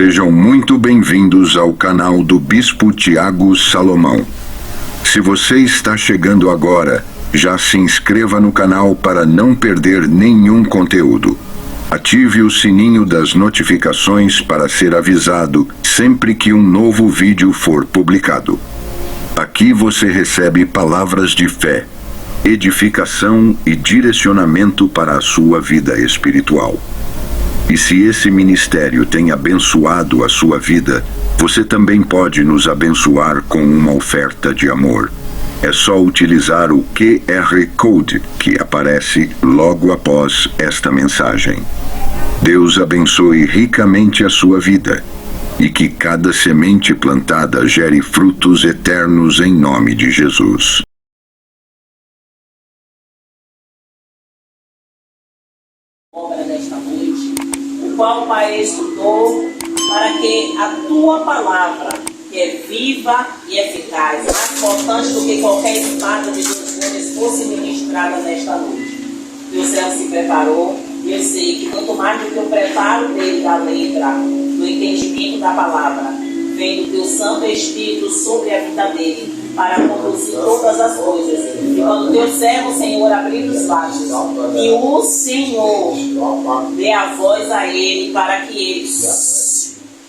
Sejam muito bem-vindos ao canal do Bispo Tiago Salomão. Se você está chegando agora, já se inscreva no canal para não perder nenhum conteúdo. Ative o sininho das notificações para ser avisado sempre que um novo vídeo for publicado. Aqui você recebe palavras de fé, edificação e direcionamento para a sua vida espiritual. E se esse ministério tem abençoado a sua vida, você também pode nos abençoar com uma oferta de amor. É só utilizar o QR Code que aparece logo após esta mensagem. Deus abençoe ricamente a sua vida e que cada semente plantada gere frutos eternos em nome de Jesus. Desta noite, o qual o Pai estudou para que a tua palavra, que é viva e eficaz, mais importante do que qualquer espada de 2 gumes, fosse ministrada nesta noite. Teu céu se preparou, e eu sei que quanto mais do que o preparo dele da letra, do entendimento da palavra, vem do teu Santo Espírito sobre a vida dele, para conduzir todas as coisas. E quando teu servo, Senhor, abrir os lábios, que o Senhor dê a voz a ele para que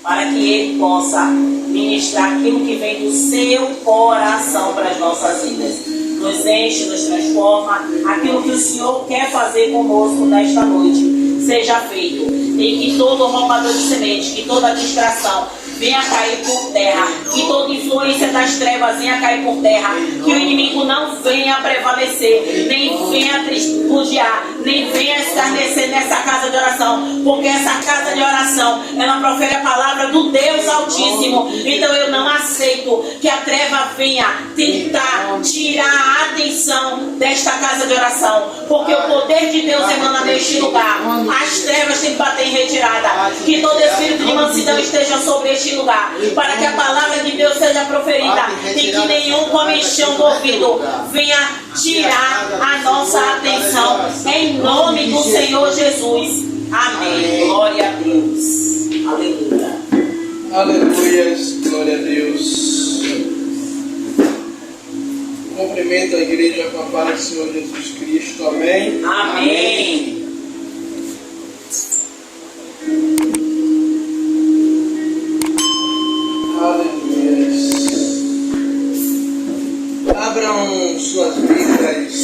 ele possa ministrar aquilo que vem do seu coração para as nossas vidas. Nos enche, nos transforma. Aquilo que o Senhor quer fazer conosco nesta noite seja feito. E que todo roubador de semente, que toda distração venha cair por terra, que toda influência das trevas venha cair por terra, que o inimigo não venha prevalecer, nem venha tripudiar, nem venha escarnecer nessa casa de oração, porque essa casa de oração, ela profere a palavra do Deus Altíssimo. Então eu não aceito que a treva venha tentar tirar a atenção desta casa de oração, porque o poder de Deus emana neste lugar. As trevas têm que bater em retirada, que todo espírito de mansidão esteja sobre este lugar, para que a palavra de Deus seja proferida e que nenhum comichão do ouvido venha tirar a nossa atenção, em nome do Senhor Jesus. Amém. Glória a Deus. Aleluia. Aleluia. Glória a Deus. Cumprimento a igreja com a paz do Senhor Jesus Cristo. Amém. Amém. Abram suas Bíblias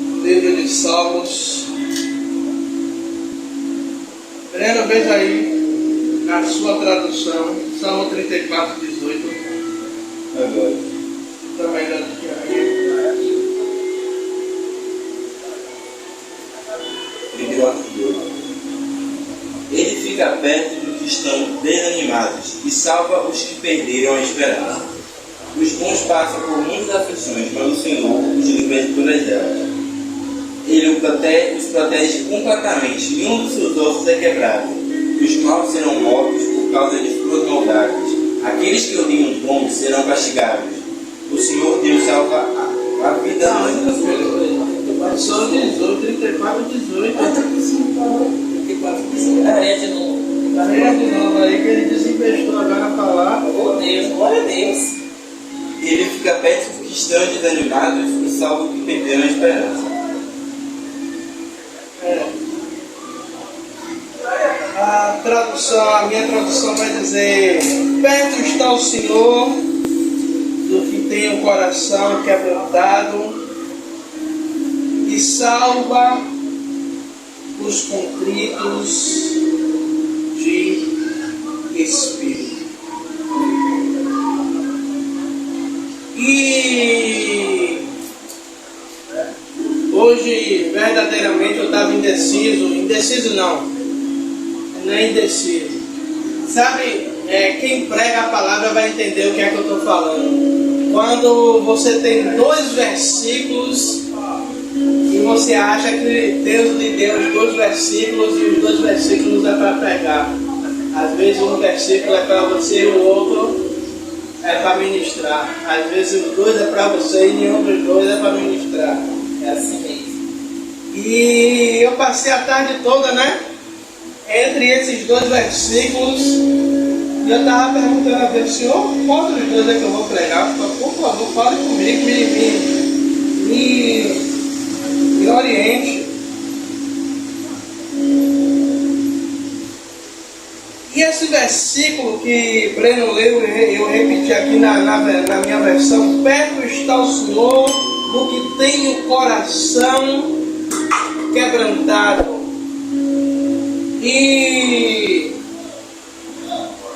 no livro de Salmos. Primeira vez aí, na sua tradução, Salmo 34, 18. Agora. Também já tinha aí. 34, 18. Ele fica perto dos que estão desanimados e salva os que perderam a esperança. Os bons passam por muitas aflições, mas o Senhor os livra de todas elas. Ele os protege completamente, nenhum dos seus ossos é quebrado. Os maus serão mortos por causa de suas maldades. Aqueles que odeiam os bons serão castigados. O Senhor Deus salva a vida. Só 18, 34, 18. 34, 18. É de novo. É de novo aí que ele desinvestiu agora a falar. Oh Deus, glória a Deus. Ele fica perto dos que estão desanimados e salva os que perderam a esperança. A minha tradução vai dizer: perto está o Senhor do que tem o coração quebrantado e salva os contritos de espírito. E hoje, verdadeiramente, eu estava indeciso não é indeciso. Sabe, quem prega a palavra vai entender o que é que eu estou falando. Quando você tem 2 versículos e você acha que Deus lhe deu os 2 versículos e os 2 versículos é para pregar. Às vezes um versículo é para você e o outro é para ministrar. Às vezes os 2 é para você e nenhum dos 2 é para ministrar. É assim mesmo. E eu passei a tarde toda, entre esses dois versículos. E eu estava perguntando a Deus, Senhor, qual dos dois é que eu vou pregar? Por favor, fale comigo, me oriente. E esse versículo que Breno leu, eu repeti aqui na minha versão: perto está o Senhor do que tem o coração quebrantado. E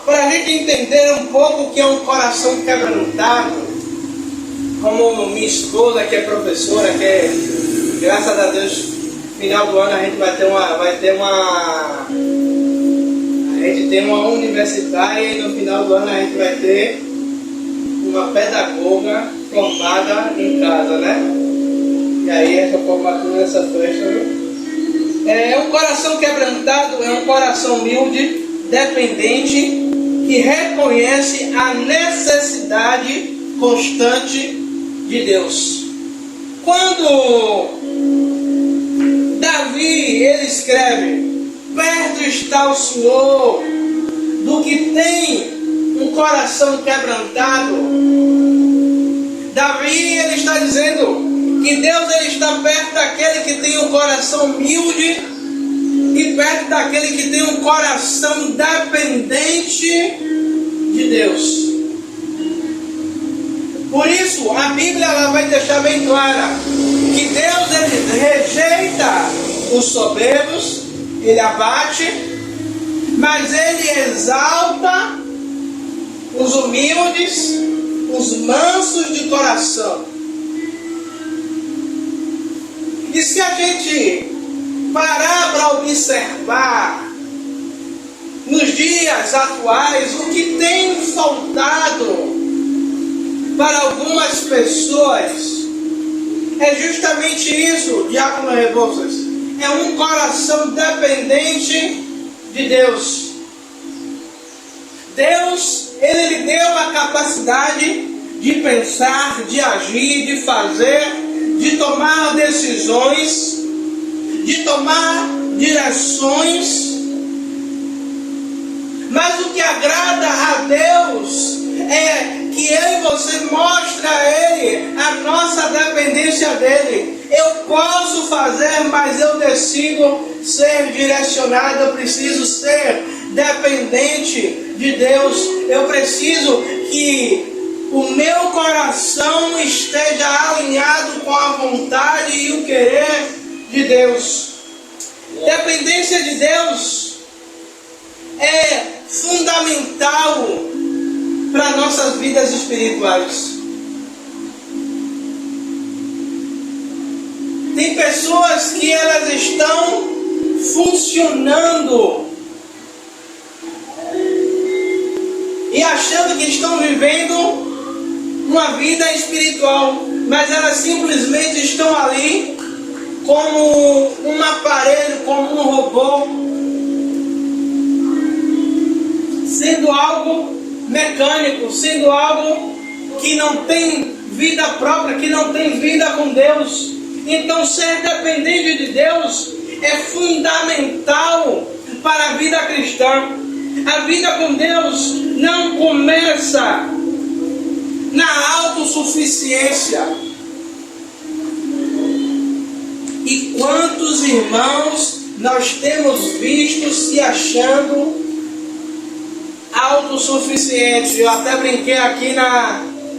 para a gente entender um pouco o que é um coração quebrantado, como minha esposa, que é professora, graças a Deus, no final do ano a gente vai ter uma universitária, e no final do ano a gente vai ter uma pedagoga formada em casa, né? E aí essa formatura, essa festa, um coração quebrantado é um coração humilde, dependente, que reconhece a necessidade constante de Deus. Quando Davi, ele escreve: perto está o Senhor do que tem um coração quebrantado. Davi, ele está dizendo que Deus, ele está perto daquele que tem um coração humilde e perto daquele que tem um coração dependente de Deus. Por isso, a Bíblia ela vai deixar bem clara que Deus, ele rejeita os soberbos, ele abate, mas ele exalta os humildes, os mansos de coração. E se a gente parar para observar nos dias atuais o que tem faltado para algumas pessoas, é justamente isso, Diácono Rebouças. É um coração dependente de Deus. Deus, ele lhe deu a capacidade de pensar, de agir, de fazer, de tomar decisões, de tomar direções. Mas o que agrada a Deus é que eu e você mostre a Ele a nossa dependência dEle. Eu posso fazer, mas eu decido ser direcionado, eu preciso ser dependente de Deus. Eu preciso que o meu coração esteja alinhado com a vontade e o querer de Deus. Dependência de Deus é fundamental para nossas vidas espirituais. Tem pessoas que elas estão funcionando e achando que estão vivendo uma vida espiritual, mas elas simplesmente estão ali como um aparelho, como um robô, sendo algo mecânico, sendo algo que não tem vida própria, que não tem vida com Deus. Então, ser dependente de Deus é fundamental para a vida cristã. A vida com Deus não começa na autossuficiência. E quantos irmãos nós temos visto se achando autossuficientes? Eu até brinquei aqui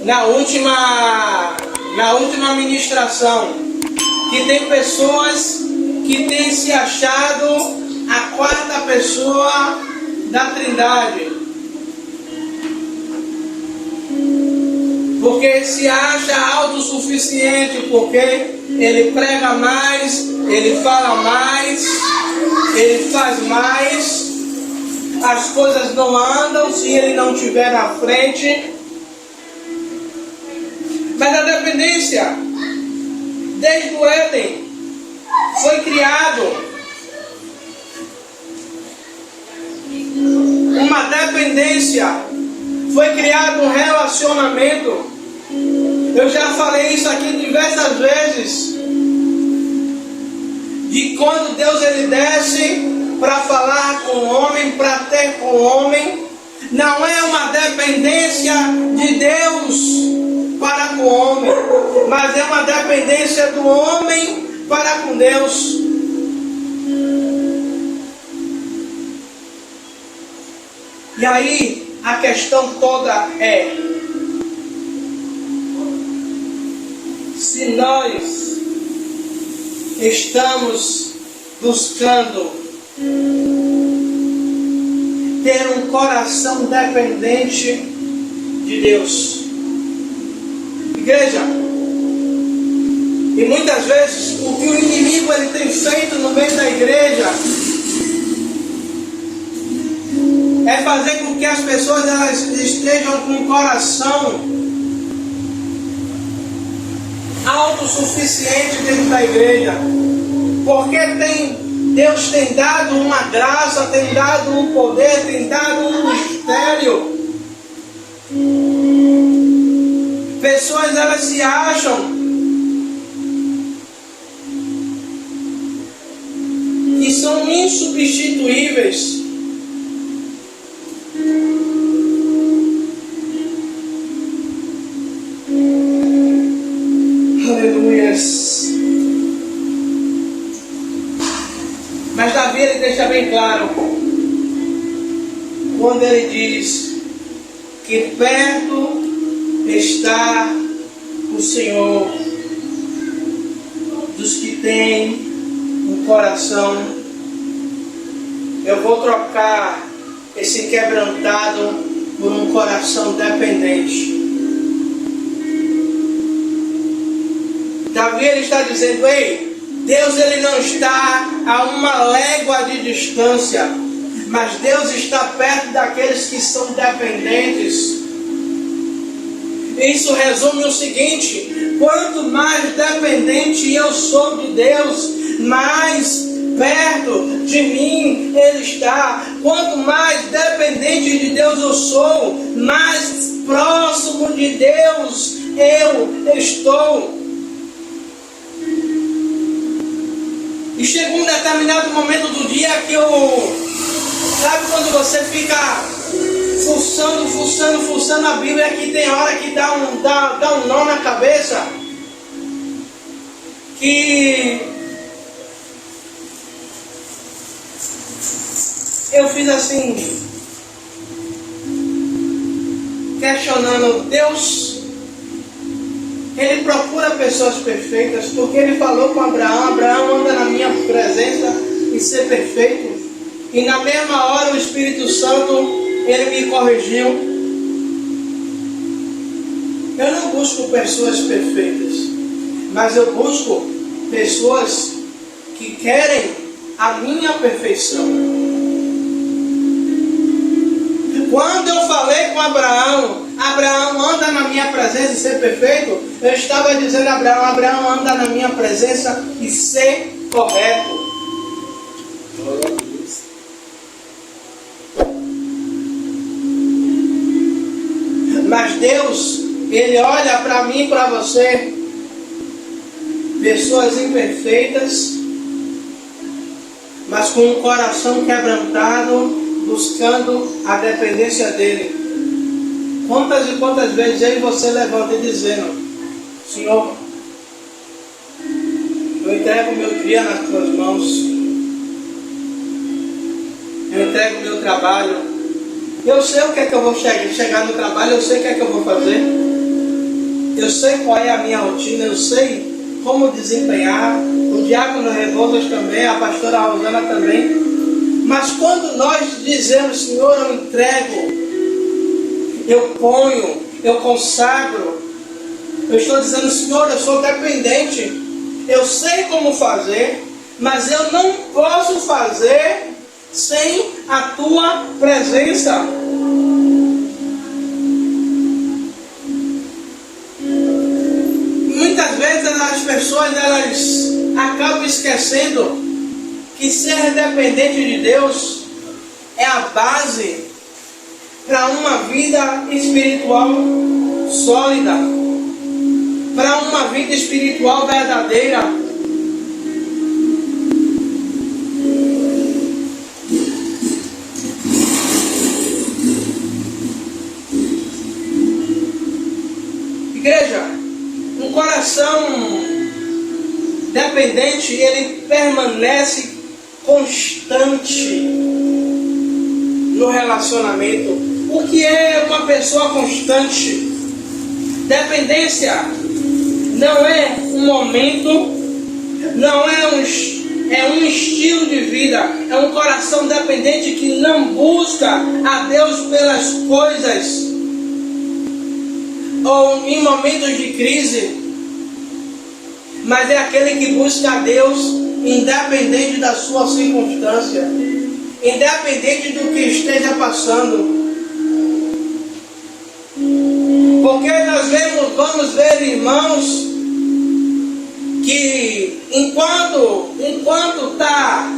na última ministração que tem pessoas que têm se achado a quarta pessoa da Trindade, porque se acha autossuficiente, porque ele prega mais, ele fala mais, ele faz mais, as coisas não andam se ele não estiver na frente. Mas a dependência, desde o Éden, foi criado uma dependência, foi criado um relacionamento. Eu já falei isso aqui diversas vezes, de quando Deus ele desce para falar com o homem, para ter com o homem. Não é uma dependência de Deus para com o homem, mas é uma dependência do homem para com Deus. E aí a questão toda é: se nós estamos buscando ter um coração dependente de Deus, igreja, e muitas vezes o que o inimigo ele tem feito no meio da igreja é fazer com que as pessoas elas estejam com o coração autossuficiente dentro da igreja, porque Deus tem dado uma graça, tem dado um poder, tem dado um mistério. Pessoas elas se acham que são insubstituíveis. Aleluias. Mas Davi ele deixa bem claro quando ele diz que perto está o Senhor dos que têm um coração. Eu vou trocar esse quebrantado por um coração dependente. Davi ele está dizendo: ei, Deus ele não está a uma légua de distância, mas Deus está perto daqueles que são dependentes. Isso resume o seguinte: quanto mais dependente eu sou de Deus, mais perto de mim Ele está. Quanto mais dependente de Deus eu sou, mais próximo de Deus eu estou. E chegou um determinado momento do dia que sabe quando você fica fuçando a Bíblia, que tem hora que dá um nó na cabeça, que eu fiz assim, questionando Deus. Ele procura pessoas perfeitas, porque ele falou com Abraão: Abraão, anda na minha presença e ser perfeito. E na mesma hora o Espírito Santo, ele me corrigiu. Eu não busco pessoas perfeitas, mas eu busco pessoas que querem a minha perfeição. Quando eu falei com Abraão, Abraão anda na minha presença e ser perfeito, eu estava dizendo a Abraão: Abraão anda na minha presença e ser correto. Mas Deus, Ele olha para mim e para você, pessoas imperfeitas, mas com um coração quebrantado, buscando a dependência dEle. Quantas e quantas vezes eu e você levanta e dizendo: Senhor, eu entrego o meu dia nas tuas mãos, eu entrego o meu trabalho, eu sei o que é que eu vou chegar no trabalho, eu sei o que é que eu vou fazer, eu sei qual é a minha rotina, eu sei como desempenhar, o diácono Rebouças também, a pastora Rosana também. Mas quando nós dizemos: Senhor, eu entrego, eu ponho, eu consagro, eu estou dizendo: Senhor, eu sou dependente, eu sei como fazer, mas eu não posso fazer sem a tua presença. Muitas vezes as pessoas elas acabam esquecendo que ser dependente de Deus é a base para uma vida espiritual sólida, para uma vida espiritual verdadeira. Igreja, um coração dependente, ele permanece constante no relacionamento. O que é uma pessoa constante? Dependência não é um momento, não é um estilo de vida, é um coração dependente que não busca a Deus pelas coisas ou em momentos de crise, mas é aquele que busca a Deus independente da sua circunstância, independente do que esteja passando. Porque nós vamos ver irmãos que enquanto está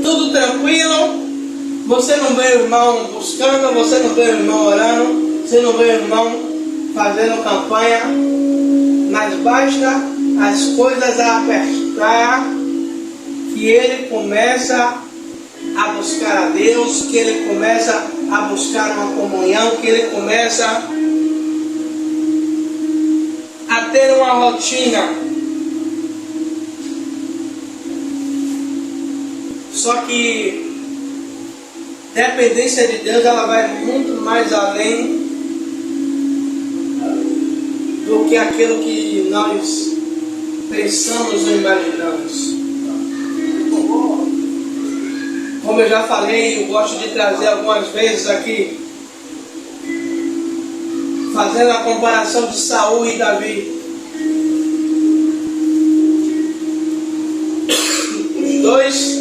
tudo tranquilo, você não vê o irmão buscando, você não vê o irmão orando, você não vê o irmão fazendo campanha, mas basta as coisas apertar que ele começa a buscar a Deus, que ele começa a buscar uma comunhão, que ele começa a ter uma rotina. Só que dependência de Deus, ela vai muito mais além do que aquilo que nós pensamos ou imaginamos. Como eu já falei, eu gosto de trazer algumas vezes aqui, fazendo a comparação de Saul e Davi. Os dois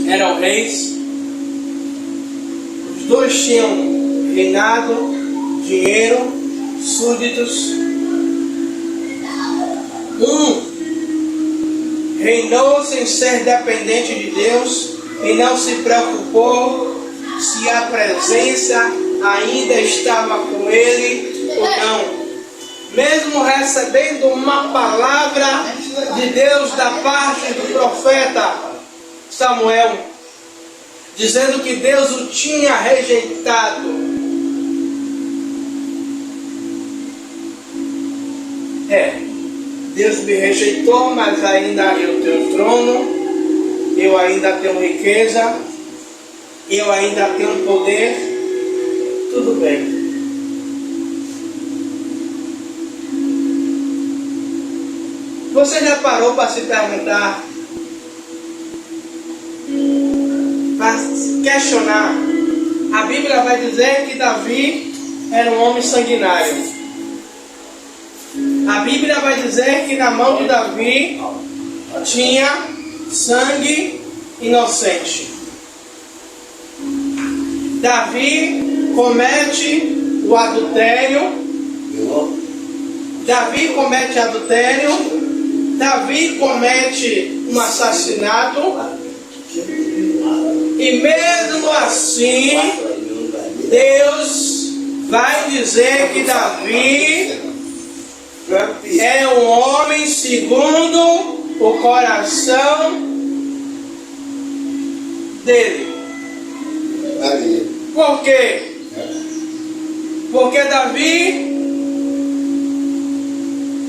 eram reis, os dois tinham reinado, dinheiro, súditos. Um reinou sem ser dependente de Deus e não se preocupou se a presença ainda estava com ele ou não. Mesmo recebendo uma palavra de Deus da parte do profeta Samuel, dizendo que Deus o tinha rejeitado. Deus me rejeitou, mas ainda eu tenho trono, eu ainda tenho riqueza, eu ainda tenho poder, tudo bem. Você já parou para se perguntar, para se questionar? A Bíblia vai dizer que Davi era um homem sanguinário. A Bíblia vai dizer que na mão de Davi tinha sangue inocente. Davi comete o adultério. Davi comete adultério. Davi comete um assassinato. E mesmo assim, Deus vai dizer que Davi é um homem segundo o coração dele. Por quê? Porque Davi,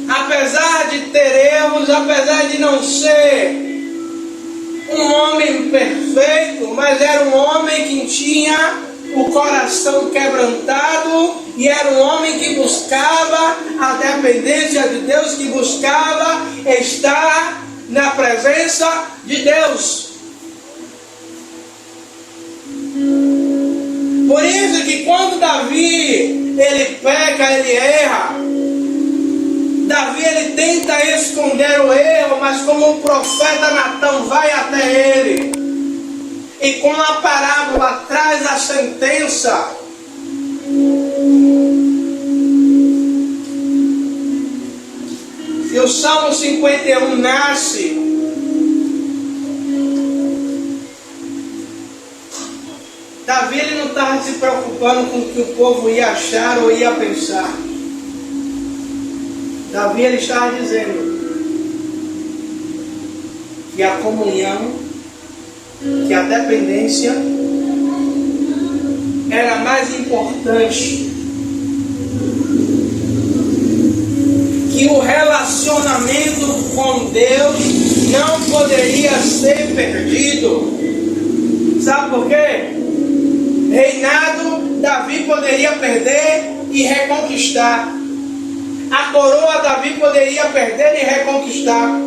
apesar de ter erros, apesar de não ser um homem perfeito, mas era um homem que tinha o coração quebrantado e era um homem que buscava a dependência de Deus, que buscava estar na presença de Deus. Por isso que quando Davi ele peca, ele erra, Davi ele tenta esconder o erro, mas como o profeta Natã vai até ele e com a parábola traz a sentença, e o Salmo 51 nasce, Davi ele não estava se preocupando com o que o povo ia achar ou ia pensar. Davi ele estava dizendo que a comunhão, que a dependência era mais importante relacionamento com Deus não poderia ser perdido. Sabe por quê? Reinado, Davi poderia perder e reconquistar. A coroa, Davi poderia perder e reconquistar.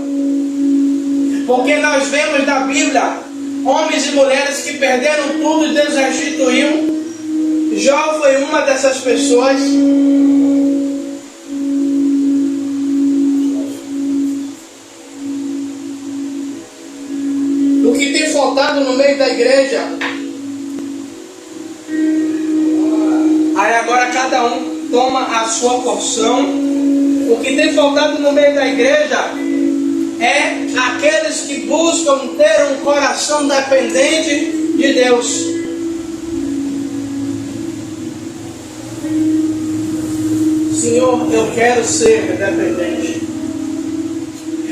Porque nós vemos na Bíblia homens e mulheres que perderam tudo e Deus restituiu. Jó foi uma dessas pessoas. O que tem faltado no meio da igreja? Aí agora cada um toma a sua porção. O que tem faltado no meio da igreja é aqueles que buscam ter um coração dependente de Deus. Senhor, eu quero ser dependente.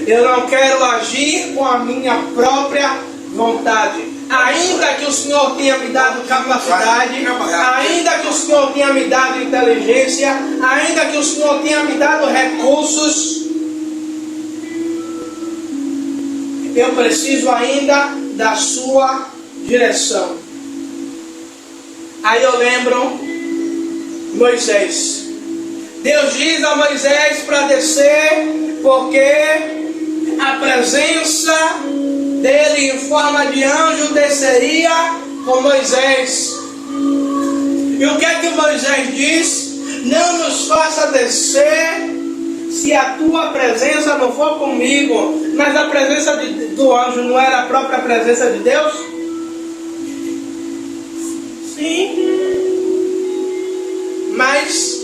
Eu não quero agir com a minha própria vontade. Ainda que o Senhor tenha me dado capacidade, ainda que o Senhor tenha me dado inteligência, ainda que o Senhor tenha me dado recursos, eu preciso ainda da sua direção. Aí eu lembro Moisés. Deus diz a Moisés para descer, porque a presença dele em forma de anjo desceria com Moisés. E o que é que Moisés diz? Não nos faça descer se a tua presença não for comigo. Mas a presença do anjo não era a própria presença de Deus? Sim. Mas,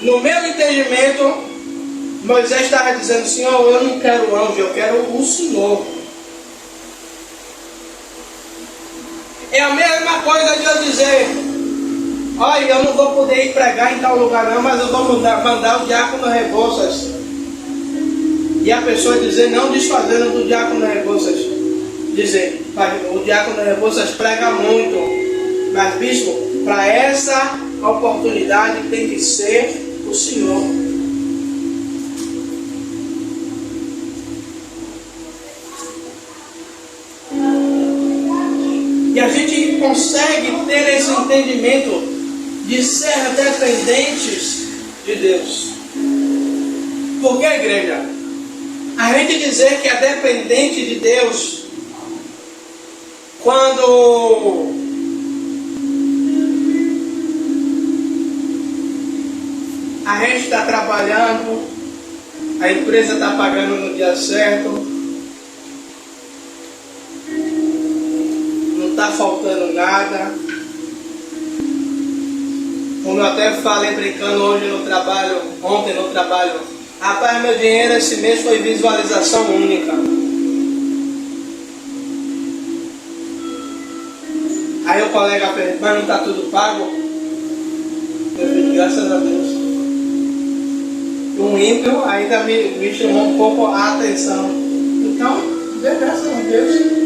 no meu entendimento, Moisés estava dizendo: Senhor, eu não quero anjo, eu quero o Senhor. É a mesma coisa de eu dizer: olha, eu não vou poder ir pregar em tal lugar não, mas eu vou mandar o diácono Rebouças. E a pessoa dizer, não desfazendo do diácono Rebouças, dizer: o diácono Rebouças prega muito, mas bispo, para essa oportunidade tem que ser o Senhor. E a gente consegue ter esse entendimento de ser dependentes de Deus. Por que, igreja? A gente dizer que é dependente de Deus quando a gente está trabalhando, a empresa está pagando no dia certo, não está faltando nada. Como eu até falei brincando hoje no trabalho, ontem no trabalho, rapaz, meu dinheiro esse mês foi visualização única. Aí o colega pergunta: mas não está tudo pago? Eu digo: graças a Deus. Um ímpio ainda me chamou um pouco a atenção. Então, dê graças a Deus.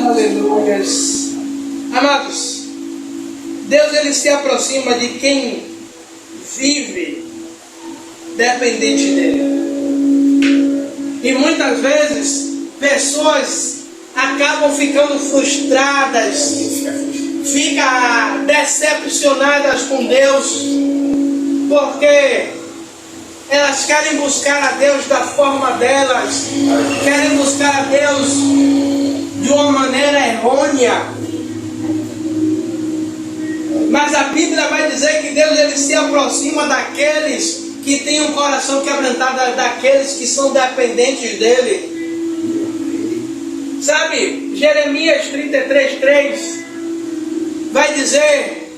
Aleluias. Amados, Deus ele se aproxima de quem vive dependente dele. E muitas vezes pessoas acabam ficando frustradas, ficam decepcionadas com Deus, porque elas querem buscar a Deus da forma delas, querem buscar a Deus de uma maneira errônea. Mas a Bíblia vai dizer que Deus ele se aproxima daqueles que têm um coração quebrantado, daqueles que são dependentes dele. Sabe, Jeremias 33:3 vai dizer: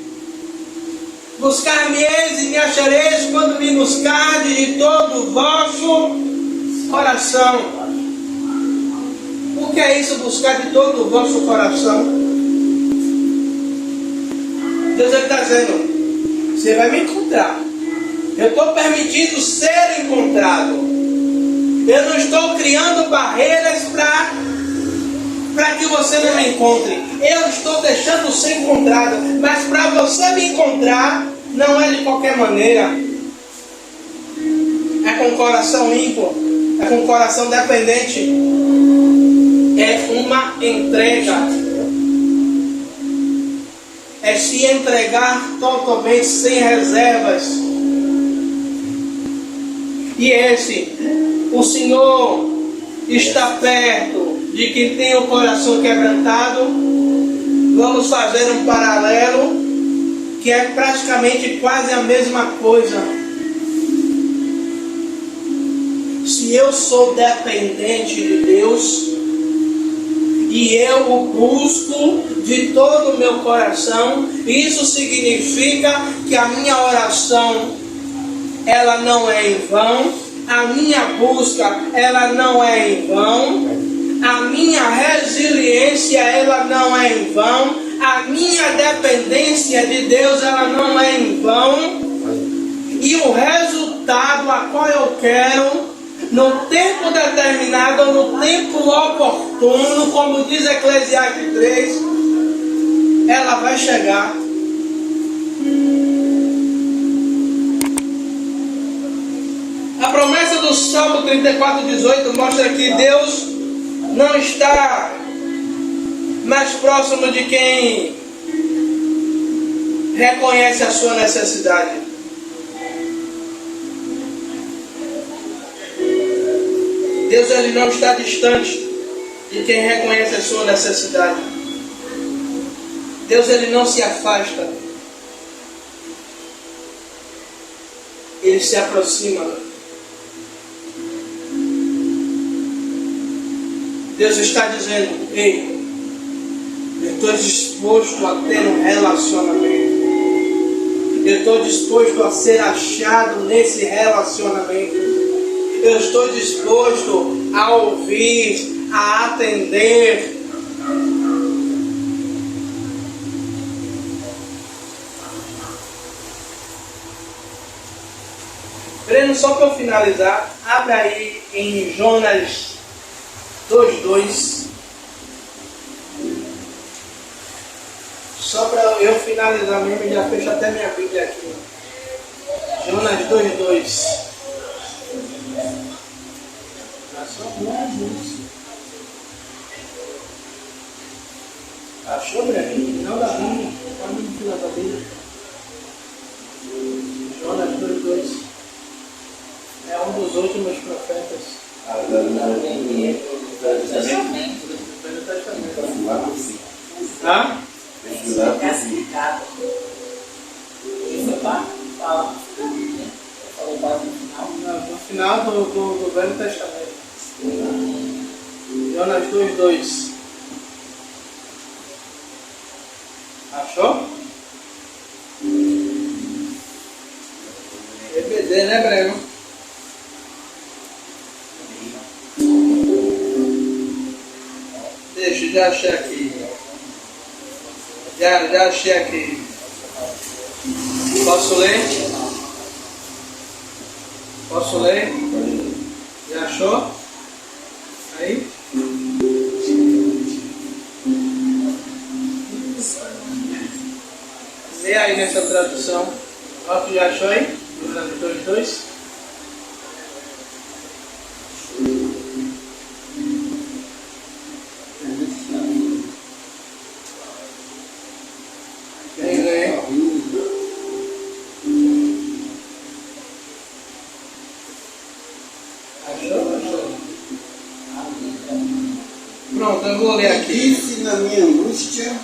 buscar-me-eis e me achareis quando me buscardes de todo o vosso coração. O que é isso, buscar de todo o vosso coração? Deus está dizendo: você vai me encontrar. Eu estou permitindo ser encontrado. Eu não estou criando barreiras para para que você não me encontre. Eu estou deixando ser encontrado, mas para você me encontrar, não é de qualquer maneira. É com o coração limpo, é com o coração dependente. É uma entrega. É se entregar totalmente, sem reservas. E o Senhor está perto de quem tem o coração quebrantado. Vamos fazer um paralelo, que é praticamente quase a mesma coisa. Se eu sou dependente de Deus, e eu o busco de todo o meu coração, isso significa que a minha oração, ela não é em vão, a minha busca, ela não é em vão, a minha resiliência, ela não é em vão, a minha dependência de Deus, ela não é em vão, e o resultado a qual eu quero, no tempo determinado, no tempo oportuno, como diz Eclesiastes 3, ela vai chegar. A promessa do Salmo 34:18 mostra que Deus não está mais próximo de quem reconhece a sua necessidade. Deus, ele não está distante de quem reconhece a sua necessidade. Deus, ele não se afasta. Ele se aproxima. Deus está dizendo: ei, eu estou disposto a ter um relacionamento. Eu estou disposto a ser achado nesse relacionamento. Eu estou disposto a ouvir, a atender. Breno, só para eu finalizar, abre aí em Jonas 2:2. Só para eu finalizar mesmo, já fecho até minha Bíblia aqui. Jonas 2:2. Achou, Breno? Não da Bíblia. Está no final da Bíblia. Jonas 2:2. É um dos últimos profetas. Hã? No final do Velho Testamento. Jonas 2:2. Achou? EBD, né, Breno? Deixa, já achei aqui. Já achei aqui. Posso ler? Posso ler? Já achou? Aí? Lê aí nessa tradução. Ó, tu já achou aí? Jonas 2:2. Quem lê? Achou? Pronto, eu vou ler aqui. Disse na minha angústia,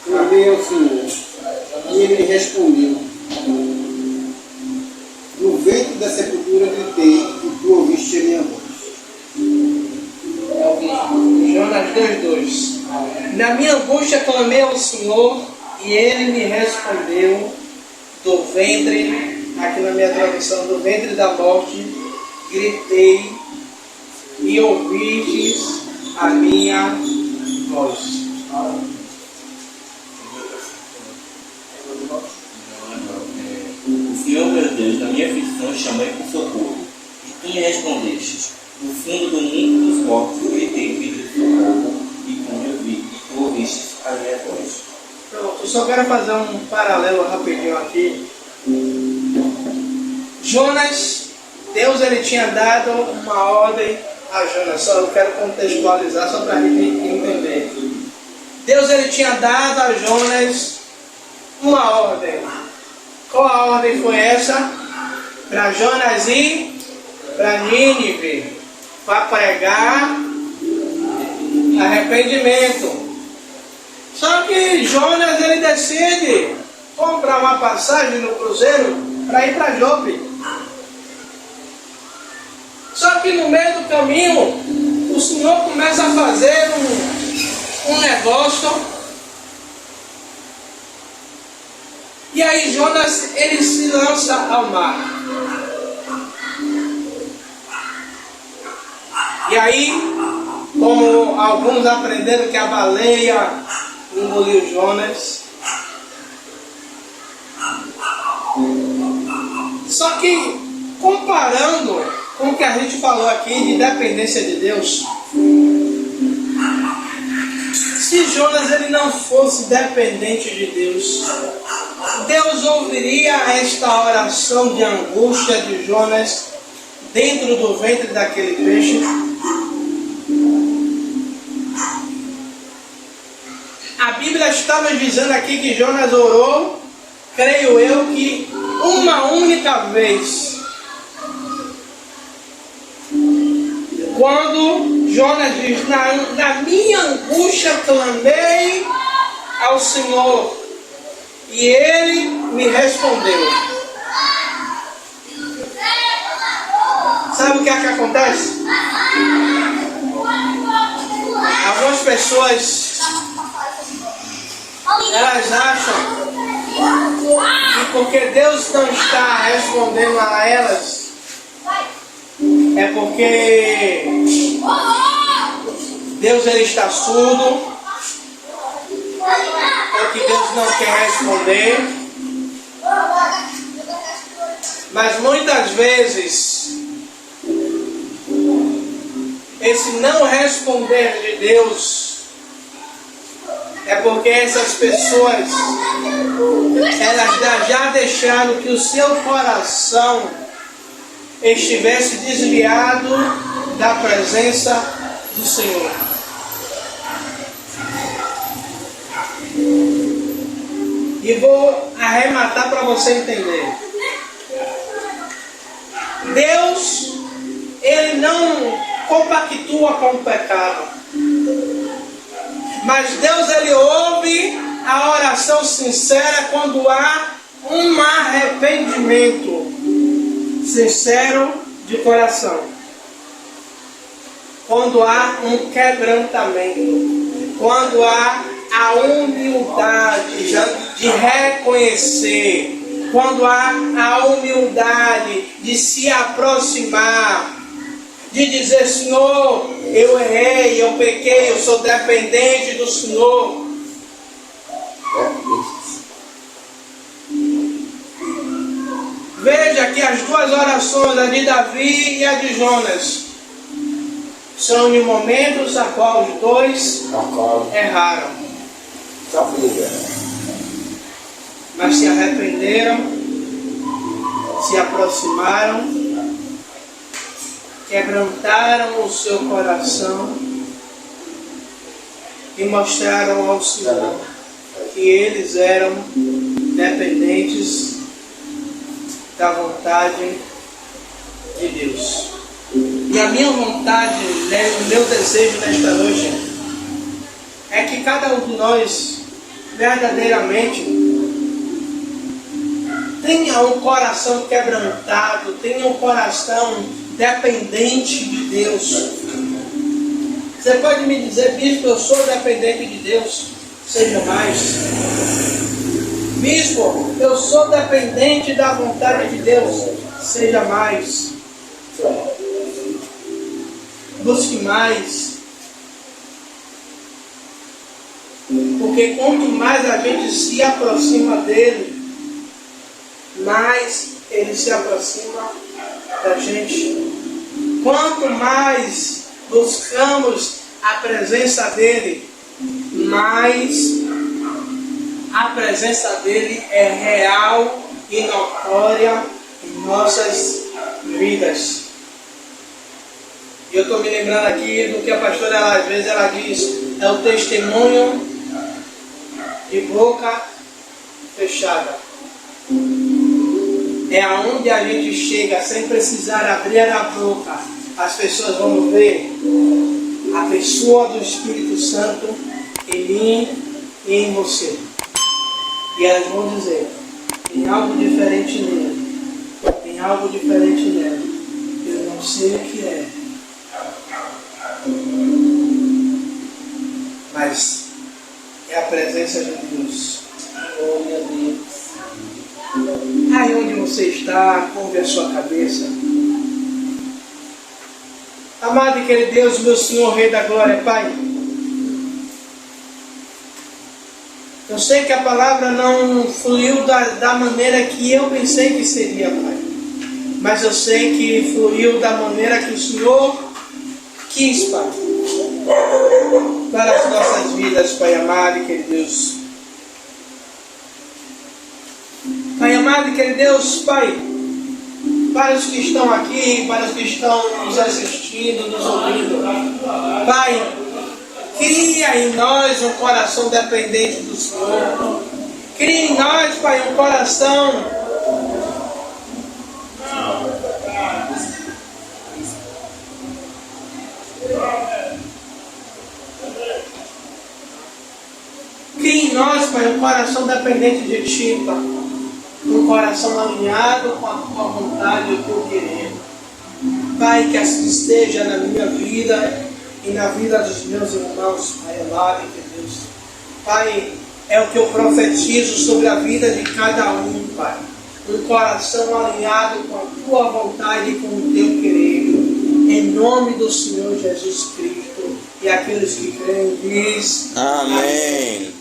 clamei ao Senhor, e ele me respondeu. No ventre da sepultura gritei, e tu ouviste a minha voz. Jonas 2:2. Na minha angústia clamei ao Senhor, e ele me respondeu. Do ventre, aqui na minha tradução, do ventre da morte, gritei, e ouvistes a minha voz. O Senhor, meu Deus, na minha aflição chamei por socorro, e tu me respondeste. No fundo do mundo dos mortos gritei, pedi socorro, e com meu alimentões. Pronto, eu só quero fazer um paralelo rapidinho aqui. Jonas, Deus ele tinha dado uma ordem a Jonas, só eu quero contextualizar só para a gente entender. Deus ele tinha dado a Jonas uma ordem. Qual a ordem foi essa? Para Jonas ir para Nínive, para pregar arrependimento. Só que Jonas ele decide comprar uma passagem no cruzeiro para ir para Jope. Só que no meio do caminho, o Senhor começa a fazer um negócio. E aí Jonas ele se lança ao mar. E aí, como alguns aprenderam que a baleia engoliu Jonas. Só que, comparando com o que a gente falou aqui de dependência de Deus, se Jonas ele não fosse dependente de Deus, Deus ouviria esta oração de angústia de Jonas dentro do ventre daquele peixe? A Bíblia está nos dizendo aqui que Jonas orou, creio eu, que uma única vez. Quando Jonas diz, na minha angústia clamei ao Senhor, e Ele me respondeu. Sabe o que é que acontece? Algumas pessoas elas acham que porque Deus não está respondendo a elas, é porque Deus ele está surdo, ou que Deus não quer responder. Mas muitas vezes esse não responder de Deus é porque essas pessoas elas já deixaram que o seu coração estivesse desviado da presença do Senhor. E vou arrematar para você entender. Deus, Ele não compactua com o pecado. Mas Deus, Ele ouve a oração sincera quando há um arrependimento sincero de coração. Quando há um quebrantamento. Quando há a humildade de reconhecer. Quando há a humildade de se aproximar. De dizer, Senhor, eu errei, eu pequei, eu sou dependente do Senhor. Veja que as duas orações, a de Davi e a de Jonas, são de momentos a qual os dois erraram. Mas se arrependeram, se aproximaram, quebrantaram o seu coração e mostraram ao Senhor que eles eram dependentes da vontade de Deus. E a minha vontade, o meu desejo nesta noite é que cada um de nós verdadeiramente tenha um coração quebrantado, tenha um coração dependente de Deus. Você pode me dizer, bispo, eu sou dependente de Deus? Seja mais. Bispo, eu sou dependente da vontade de Deus. Seja mais. Busque mais. Porque quanto mais a gente se aproxima dele, mais ele se aproxima da gente. Quanto mais buscamos a presença dele, mas a presença dele é real e notória em nossas vidas. E eu estou me lembrando aqui do que a pastora, às vezes, ela diz, é o testemunho de boca fechada. É aonde a gente chega sem precisar abrir a boca. As pessoas vão ver a pessoa do Espírito Santo em mim e em você. E elas vão dizer, tem algo diferente nele. Tem algo diferente nele. Eu não sei o que é. Mas é a presença de Deus. Glória a Deus. Aí onde você está, curve a sua cabeça. Amado e querido Deus, meu Senhor, Rei da Glória, Pai. Eu sei que a palavra não fluiu da maneira que eu pensei que seria, Pai. Mas eu sei que fluiu da maneira que o Senhor quis, Pai. Para as nossas vidas, Pai amado e querido Deus. Pai amado e querido Deus, Pai, para os que estão aqui, para os que estão nos assistindo, nos ouvindo, Pai, cria em nós um coração dependente do Senhor. Cria em nós, Pai, um coração cria em nós, Pai, um coração dependente de Ti, Pai. Um coração alinhado com a Tua vontade e o Teu querer. Pai, que assim esteja na minha vida e na vida dos meus irmãos, Pai amado e Deus. Pai, é o que eu profetizo sobre a vida de cada um, Pai. Um coração alinhado com a Tua vontade e com o Teu querer. Em nome do Senhor Jesus Cristo. E aqueles que creem diz... Amém.